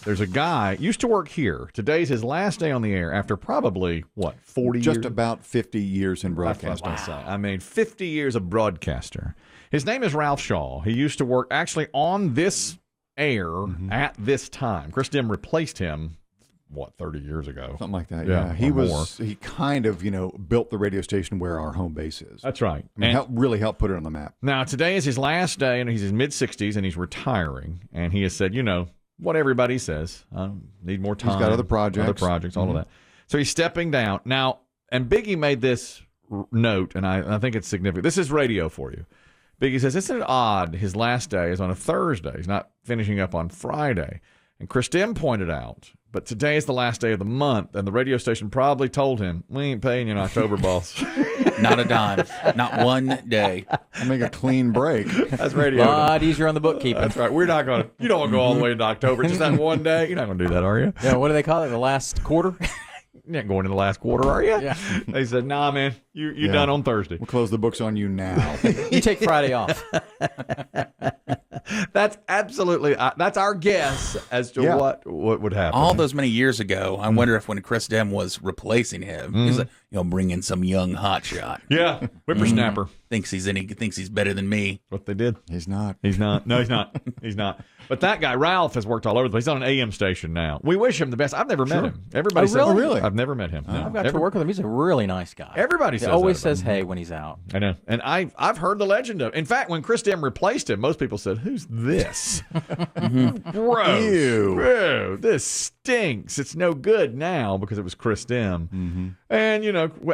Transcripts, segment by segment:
There's a guy, used to work here. Today's his last day on the air after probably, 40 years? Just about 50 years in broadcasting. That's what I was going to say. I mean, 50 years of broadcaster. His name is Ralph Shaw. He used to work actually on this air at this time. Chris Demm replaced him, 30 years ago? Something like that, yeah. He kind of, built the radio station where our home base is. That's right. I mean, really helped put it on the map. Now, today is his last day, and he's in his mid-60s, and he's retiring. And he has said, what everybody says. Need more time. He's got other projects. All of that. So he's stepping down. Now, and Biggie made this note, and I think it's significant. This is radio for you. Biggie says, isn't it odd his last day is on a Thursday? He's not finishing up on Friday. And Chris Demm pointed out, but today is the last day of the month, and the radio station probably told him, we ain't paying you in October, boss. Not a dime. Not one day. I'll make a clean break. That's radio. A lot easier on the bookkeeping. That's right. We're not going to, you don't want to go all the way into October. Just that one day. You're not going to do that, are you? Yeah, what do they call it? The last quarter? You're not going in the last quarter, are you? Yeah. They said, nah, man, you're done on Thursday. We'll close the books on you now. You take Friday off. That's absolutely, that's our guess as to what would happen. All those many years ago, I wonder if when Chris Demm was replacing him, he's like, bring in some young hotshot. Yeah, whippersnapper. Thinks he's better than me. What they did. He's not. He's not. No, he's not. He's not. But that guy, Ralph, has worked all over the place. He's on an AM station now. We wish him the best. I've never met him. Everybody says, really? I've never met him. No. I've got to work with him. He's a really nice guy. Everybody says always that says hey when he's out. I know. And I've heard the legend of. In fact, when Chris Demm replaced him, most people said, who's this? Gross. Ew. Ew, this stinks. It's no good now because it was Chris Demm. And,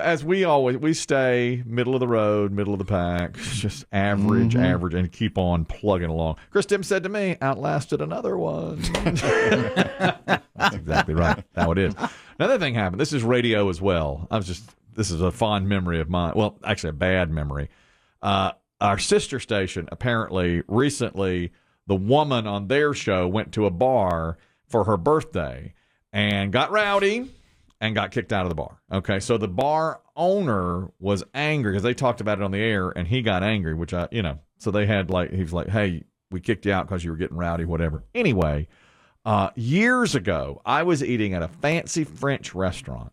as we stay middle of the road, middle of the pack, just average, and keep on plugging along. Chris Demm said to me, outlasted another one. That's exactly right. How it is. Another thing happened. This is radio as well. This is a fond memory of mine. Well, actually a bad memory. Our sister station, apparently, recently, the woman on their show went to a bar for her birthday and got rowdy and got kicked out of the bar. Okay, so the bar owner was angry because they talked about it on the air, and he got angry, which so they had he was like, hey, we kicked you out because you were getting rowdy, whatever. Anyway, years ago, I was eating at a fancy French restaurant.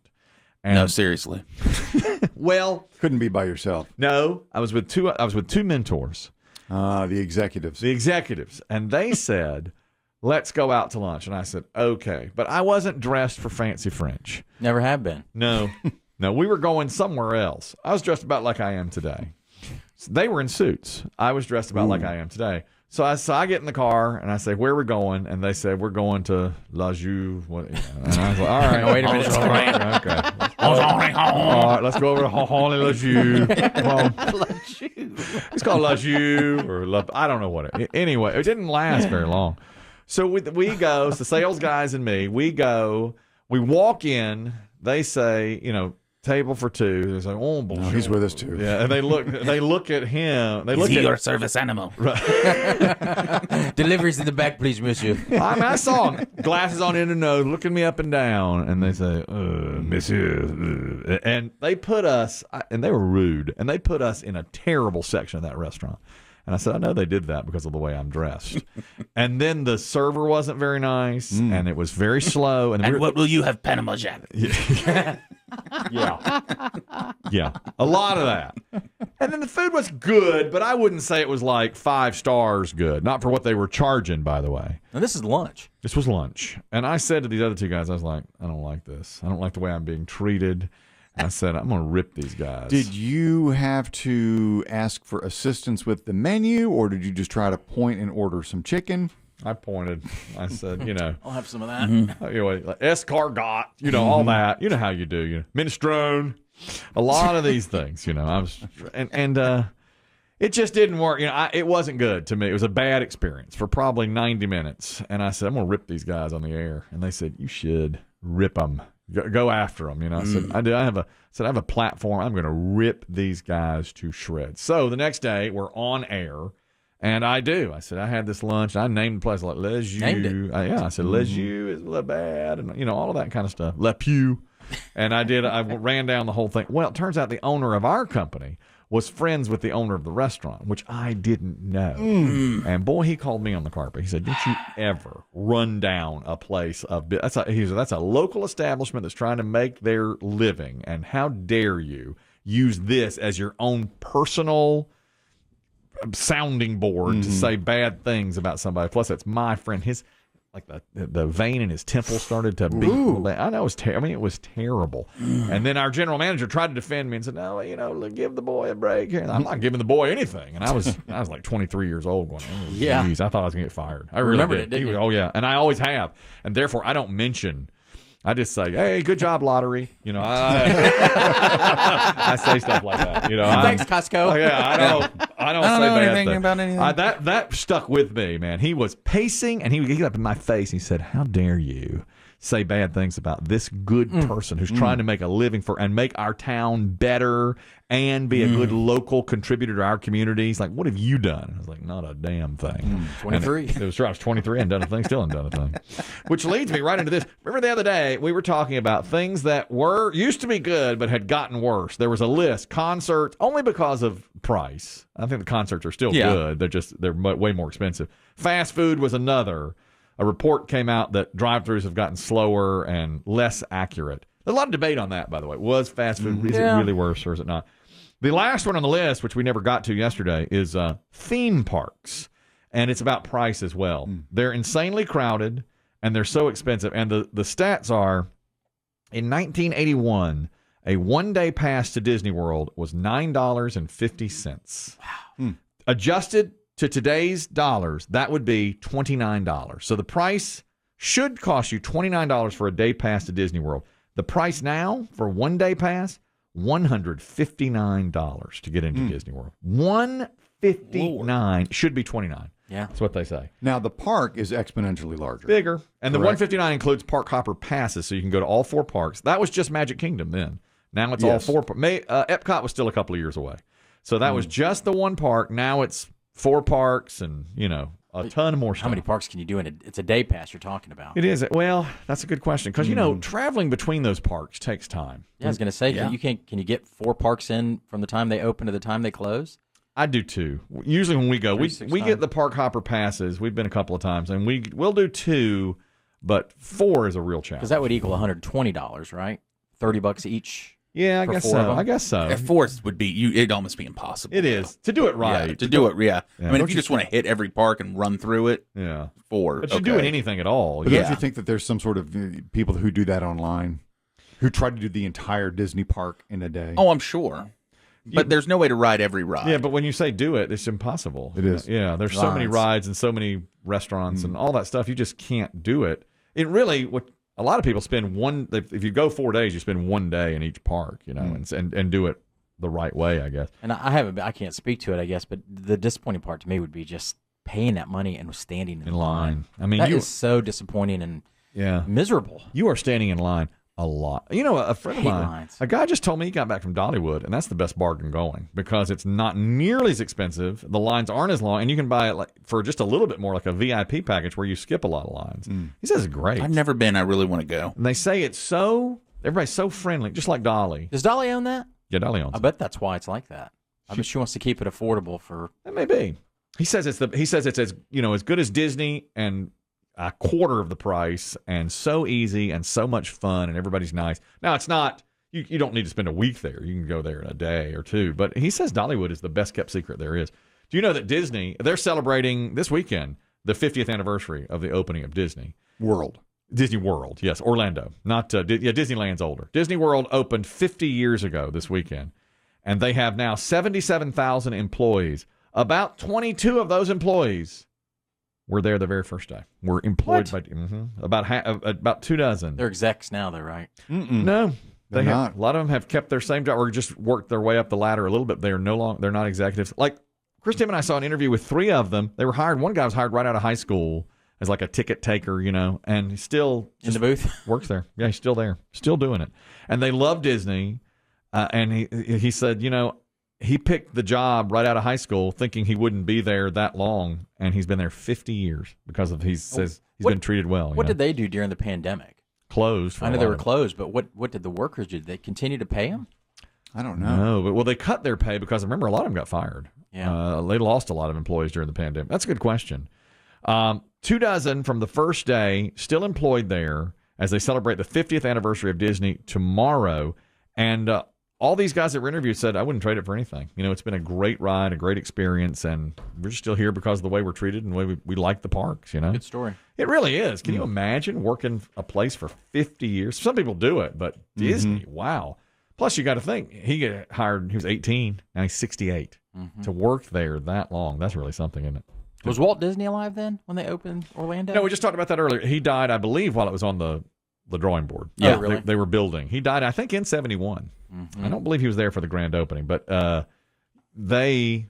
And, no, seriously. Well, couldn't be by yourself. No, I was with two mentors. The executives. And they said, let's go out to lunch. And I said, okay. But I wasn't dressed for fancy French. Never have been. No. No, we were going somewhere else. I was dressed about like I am today. They were in suits. I was dressed about like I am today. So I get in the car, and I say, where are we going? And they said, we're going to La Joux. And I was like, all right. Wait a minute. Okay. All right, let's go over to La Joux. It's called La Joux, or I don't know what it. Anyway, it didn't last very long. So we go, it's the sales guys and me. We go, we walk in. They say, table for two. They say, oh, bullshit. No, he's with us too. Yeah, and they look at him. Is he your service animal? Right. Deliveries in the back, please, monsieur. I saw him, glasses on in the nose, looking me up and down, and they say, monsieur. And they put us, and they were rude, and they put us in a terrible section of that restaurant. And I said, I know they did that because of the way I'm dressed. And then the server wasn't very nice, and it was very slow. And what will you have, Panama Jack? Yeah, a lot of that. And then the food was good, but I wouldn't say it was like 5 stars good. Not for what they were charging, by the way. And this is lunch. This was lunch. And I said to these other two guys, I was like, I don't like this. I don't like the way I'm being treated. And I said, I'm going to rip these guys. Did you have to ask for assistance with the menu, or did you just try to point and order some chicken? I pointed. I said, I'll have some of that. Like escargot, all that. You know how you do. Minestrone. A lot of these things, I was, and it just didn't work. It wasn't good to me. It was a bad experience for probably 90 minutes. And I said, I'm going to rip these guys on the air. And they said, you should rip them. Go after them. I said, I do. I have a platform. I'm going to rip these guys to shreds. So the next day we're on air. And I do. I said, I had this lunch. I named the place like Le Jus. I said, Le Jus is Le Bad, and all of that kind of stuff. Le Pew. And I ran down the whole thing. Well, it turns out the owner of our company was friends with the owner of the restaurant, which I didn't know. And boy, he called me on the carpet. He said, "Don't you ever run down a place of that's a local establishment that's trying to make their living, and how dare you use this as your own personal sounding board to say bad things about somebody. Plus, that's my friend. His the vein in his temple started to beat. I know it was terrible. And then our general manager tried to defend me and said, "No, give the boy a break." And I'm not giving the boy anything. And I was like 23 years old going, "Oh, geez, I thought I was gonna get fired." I really remembered did. it, didn't you? Oh yeah, and I always have, and therefore I don't mention. I just say, "Hey, good job, lottery." I say stuff like that. Thanks, Costco. Oh, yeah, I don't say know bad anything things. about anything. That stuck with me, man. He was pacing, and he got up in my face. He said, "How dare you say bad things about this good person who's trying to make a living and make our town better and be a good local contributor to our communities? Like, what have you done?" I was like, "Not a damn thing." 23. It was true. I was 23 and done a thing, still haven't done a thing. Which leads me right into this. Remember the other day we were talking about things that used to be good but had gotten worse. There was a list. Concerts, only because of price. I think the concerts are still good. They're way more expensive. Fast food was another. A report came out that drive-thrus have gotten slower and less accurate. There's a lot of debate on that, by the way. Was fast food, is it really worse or is it not? The last one on the list, which we never got to yesterday, is theme parks. And it's about price as well. They're insanely crowded, and they're so expensive. And the stats are, in 1981, a one-day pass to Disney World was $9.50. Wow. Adjusted to today's dollars, that would be $29. So the price should cost you $29 for a day pass to Disney World. The price now for a one-day pass, $159 to get into Disney World. $159 should be $29. Yeah. That's what they say. Now, the park is exponentially larger. Bigger. And Correct. the $159 includes park hopper passes, so you can go to all four parks. That was just Magic Kingdom then. Now it's all four. Epcot was still a couple of years away. So that was just the one park. Now it's four parks and, a ton more stuff. How many parks can you do in it? It's a day pass you're talking about. It is. Well, that's a good question because, traveling between those parks takes time. Yeah, I was going to say, can you get 4 parks in from the time they open to the time they close? I do too. Usually when we go, we get the park hopper passes. We've been a couple of times, and we'll do 2, but 4 is a real challenge. Because that would equal $120, right? $30 each. Yeah, I guess so. At 4 would be it'd almost be impossible. It is to do it right. Yeah, to do it, yeah. I mean, if you just want to hit every park and run through it, 4. But you're doing anything at all. But don't you think that there's some sort of people who do that online, who try to do the entire Disney park in a day? Oh, I'm sure. But there's no way to ride every ride. Yeah, but when you say do it, it's impossible. It is. Yeah, there's so many rides and so many restaurants and all that stuff. You just can't do it. It really, a lot of people spend if you go 4 days, you spend 1 day in each park, and do it the right way, I guess. And I can't speak to it, I guess, but the disappointing part to me would be just paying that money and standing in line. I mean, that is so disappointing and miserable. You are standing in line a lot. A friend of mine, a guy just told me he got back from Dollywood, and that's the best bargain going because it's not nearly as expensive. The lines aren't as long, and you can buy it for just a little bit more, like a VIP package where you skip a lot of lines. He says it's great. I've never been. I really want to go. And they say everybody's so friendly, just like Dolly. Does Dolly own that? Yeah, Dolly owns it. I bet that's why it's like that. I bet she wants to keep it affordable for. That may be. He says it's as good as Disney and a quarter of the price and so easy and so much fun and everybody's nice. Now, it's not, you don't need to spend a week there. You can go there in a day or 2. But he says Dollywood is the best kept secret there is. Do you know that Disney, they're celebrating this weekend the 50th anniversary of the opening of Disney World, yes, Orlando. Not Disneyland's older. Disney World opened 50 years ago this weekend, and they have now 77,000 employees. About 22 of those employees were there the very first day. Were employed by about 2 dozen. They're execs now, though, right? No, they're not. A lot of them have kept their same job or just worked their way up the ladder a little bit. They're not executives. Like Chris Tim and I saw an interview with 3 of them. They were hired. One guy was hired right out of high school as like a ticket taker, and he still in the booth works there. Yeah, he's still there, still doing it. And they love Disney. And he said, he picked the job right out of high school thinking he wouldn't be there that long, and he's been there 50 years because he says he's been treated well. What did they do during the pandemic? Closed. I know they were closed, but what did the workers do? Did they continue to pay them? I don't know. No, but well, they cut their pay because remember a lot of them got fired. Yeah. They lost a lot of employees during the pandemic. That's a good question. 24 from the first day still employed there as they celebrate the 50th anniversary of Disney tomorrow. And all these guys that were interviewed said, I wouldn't trade it for anything. You know, it's been a great ride, a great experience, and we're still here because of the way we're treated and the way we like the parks, you know? Good story. It really is. Can you imagine working a place for 50 years? Some people do it, but Disney, wow. Plus, you got to think, he got hired, he was 18, now he's 68. To work there that long, that's really something, isn't it? Was Walt Disney alive then when they opened Orlando? No, we just talked about that earlier. He died, I believe, while it was on the drawing board. Yeah, really? They were building. He died, I think, in 71. I don't believe he was there for the grand opening, but we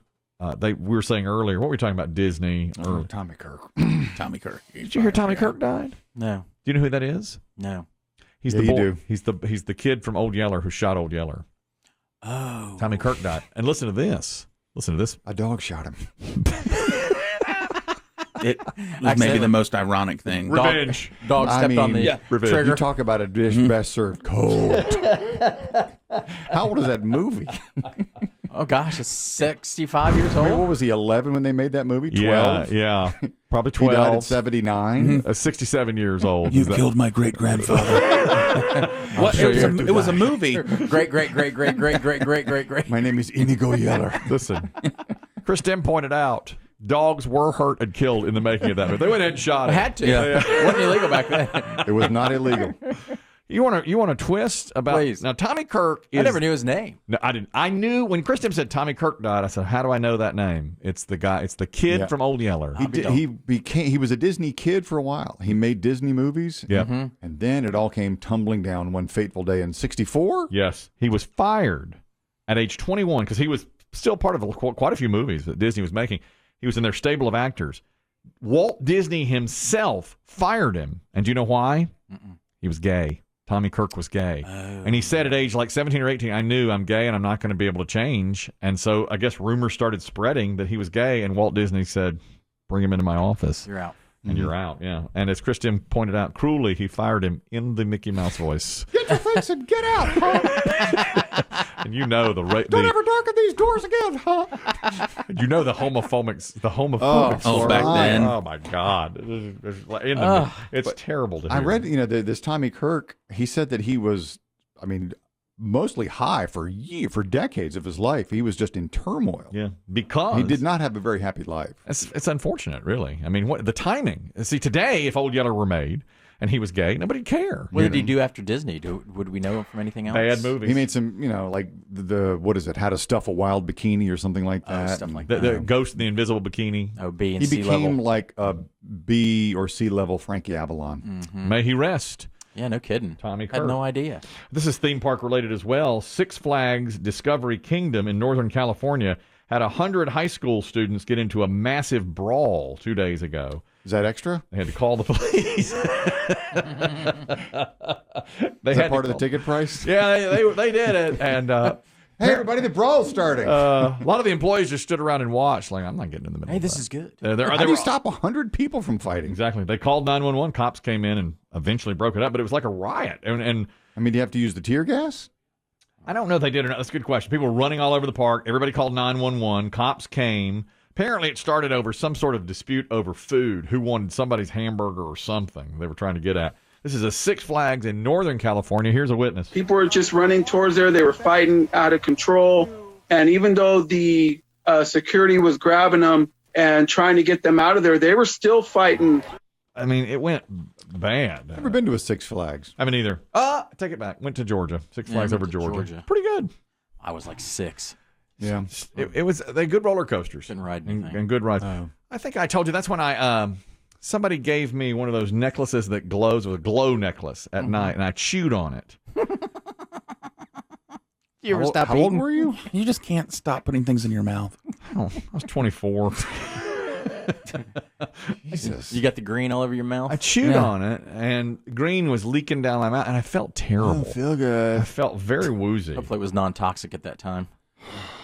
were saying earlier, what were we talking about Disney? Oh, Tommy Kirk. Tommy Kirk. Did you hear Tommy Kirk died? No. Do you know who that is? No. He's Yeah, the you boy. do. He's the kid from Old Yeller who shot Old Yeller. Oh. Tommy Kirk died. And listen to this. Listen to this. A dog shot him. It was maybe the most ironic thing. Revenge. Dog stepped on the Revenge. trigger. You talk about a dish best served cold. How old is that movie? Oh, gosh. It's 65 years I mean, old? what was he, 11 when they made that movie? 12? Yeah. Probably He died 12. at 79. 67 years old. You Is that- killed my great grandfather. What? It was a movie. Great. My name is Inigo Yeller. Listen, Chris Demm pointed out dogs were hurt and killed in the making of that movie. They went ahead and shot I it. had to. Yeah. Wasn't illegal back then. It was not illegal. You want to twist about Please. now? Tommy Kirk is. I never knew his name. No, I didn't. I knew when Chris Demm said Tommy Kirk died. I said, "How do I know that name? It's the guy. It's the kid Yeah. from Old Yeller." He was a Disney kid for a while. He made Disney movies. Yeah. And then it all came tumbling down one fateful day in 64. Yes, he was fired at age 21 because he was still part of quite a few movies that Disney was making. He was in their stable of actors. Walt Disney himself fired him, and do you know why? He was gay. Tommy Kirk was gay. And he said at age like 17 or 18, I knew I'm gay and I'm not going to be able to change. And so I guess rumors started spreading that he was gay, and Walt Disney said, bring him into my office. You're out. And you're out, yeah. And as Chris Demm pointed out, cruelly, he fired him in the Mickey Mouse voice. Get your face and get out, huh? And you know the Don't ever darken these doors again, huh? you know the homophobics back then. Oh my God, it's terrible to hear. I read, this Tommy Kirk, he said that he was, mostly high for decades of his life. He was just in turmoil. Yeah, because He did not have a very happy life. It's unfortunate, really. I mean, what the timing? See, today, if Old Yeller were made and he was gay, nobody'd care. What did he do after Disney? Would we know him from anything else? Bad movies. He made some, like what is it? How to Stuff a Wild Bikini or something like that. Stuff like the Ghost in the Invisible Bikini. Oh, B and He C became level. like a B or C level Frankie Avalon. May he rest. Yeah, no kidding. Tommy Had Kirk. no idea. This is theme park related as well. Six Flags Discovery Kingdom in Northern California had 100 high school students get into a massive brawl 2 days ago. Is that extra? They had to call the police. Is that part of the ticket price? Yeah, they did it. And Hey, everybody, the brawl's starting. a lot of the employees just stood around and watched. Like, I'm not getting in the middle Hey, of this that. is good. How do you stop 100 people from fighting? Exactly. They called 911. Cops came in and eventually broke it up, but it was like a riot. And Do you have to use the tear gas? I don't know if they did or not. That's a good question. People were running all over the park. Everybody called 911. Cops came. Apparently, it started over some sort of dispute over food. Who wanted somebody's hamburger or something they were trying to get at. This is a Six Flags in Northern California. Here's a witness. People were just running towards there. They were fighting out of control. And even though the security was grabbing them and trying to get them out of there, they were still fighting. I mean, it went bad. Never been to a Six Flags. I haven't either. Take it back. Went to Georgia. Six Flags went over to Georgia. Georgia. Pretty good. I was like 6. Yeah. It was they good roller coasters. Didn't ride and, anything. and good rides. Oh. I think I told you that's when I somebody gave me one of those necklaces that glows. It was a glow necklace at night, and I chewed on it. You ever stop How old eating? were you? You just can't stop putting things in your mouth. Oh, I was 24. Jesus. You got the green all over your mouth? I chewed on it, and green was leaking down my mouth, and I felt terrible. feel I good. felt very woozy. Hopefully it was non-toxic at that time.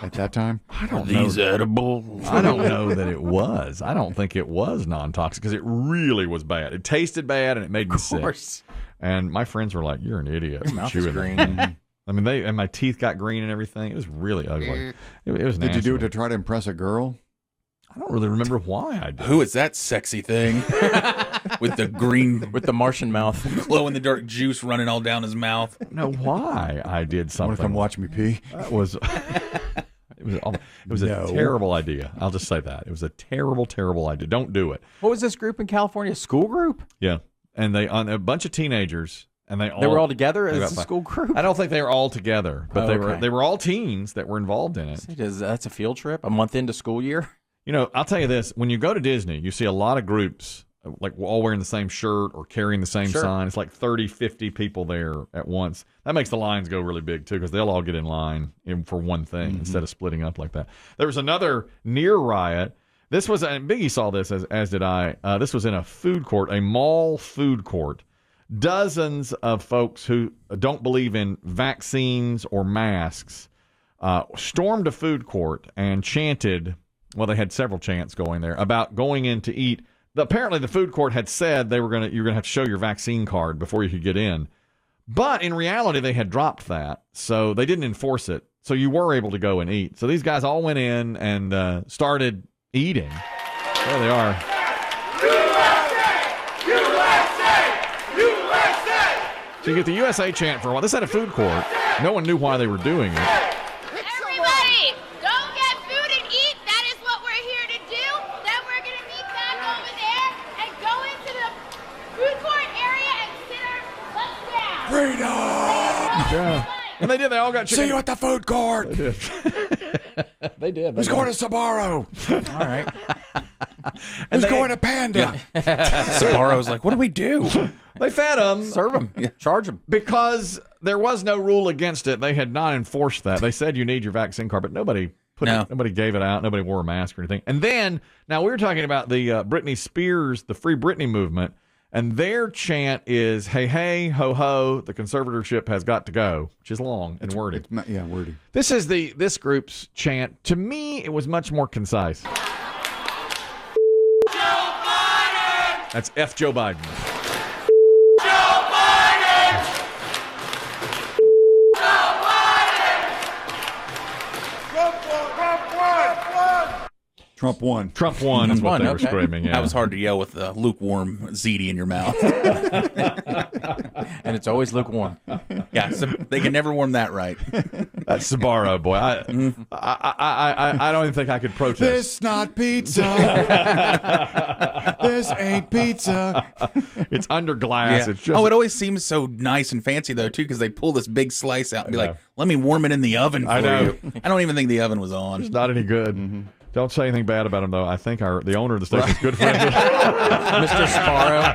At that time? I don't know. Edible. I don't know that it was. I don't think it was non-toxic because it really was bad. It tasted bad and it made me Of sick. course. And my friends were like, "You're an idiot." Your mouth is chewing green. that." I mean, and my teeth got green and everything. It was really ugly. It was nasty. Did you do it to try to impress a girl? I don't really remember why I did. Who is that sexy thing with the green, With the Martian mouth. glow in the dark juice running all down his mouth? No, why I did Want to something. come watch me pee? That was. It was a terrible idea. I'll just say that. It was a terrible, terrible idea. Don't do it. What was this group in California? A school group? Yeah. And a bunch of teenagers, and they They were all together they as a got school group? I don't think they were all together, but Oh, they were all teens that were involved in it. That's a field trip? A month into school year? You know, I'll tell you this: when you go to Disney, you see a lot of groups like all wearing the same shirt or carrying the same sign. It's like 30, 50 people there at once. That makes the lines go really big too, because they'll all get in line for one thing instead of splitting up like that. There was another near riot. This was, and Biggie saw this as did I. This was in a food court, a mall food court. Dozens of folks who don't believe in vaccines or masks stormed a food court and chanted. Well, they had several chants going there about going in to eat. Apparently, the food court had said you're going to have to show your vaccine card before you could get in. But in reality, they had dropped that, so they didn't enforce it. So you were able to go and eat. So these guys all went in and started eating. There they are. So you get the USA chant for a while. This had a food court. No one knew why they were doing it. Everybody, go get food and eat. That is what we're here to do. Then we're going to meet back over there and go into the food court area and sit our butts down. Freedom! Yeah. And they did. They all got chicken. See you at the food court. They did. Who's going to Sbarro? All right. Who's going to Panda? Sbarro's like, what do we do? They fed them. Serve them. Charge them. Because there was no rule against it. They had not enforced that. They said you need your vaccine card, but nobody nobody gave it out. Nobody wore a mask or anything. And then, now we were talking about the Britney Spears, the Free Britney movement, and their chant is, hey, hey, ho, ho, the conservatorship has got to go, which is long and wordy. Wordy. This is this group's chant. To me, it was much more concise. Joe Biden! That's F. Joe Biden. Trump won. Trump won is what they were screaming. Yeah. That was hard to yell with lukewarm ziti in your mouth. And it's always lukewarm. Yeah, so they can never warm that right. That's Sbarro, boy. I don't even think I could protest. This not pizza. This ain't pizza. It's under glass. Yeah. It's just, Oh, it always seems so nice and fancy though too, because they pull this big slice out and be like, "Let me warm it in the oven for I know. you." I don't even think the oven was on. it's not any good. Don't say anything bad about him, though. I think the owner of the station is good friends with Mr. Sparrow.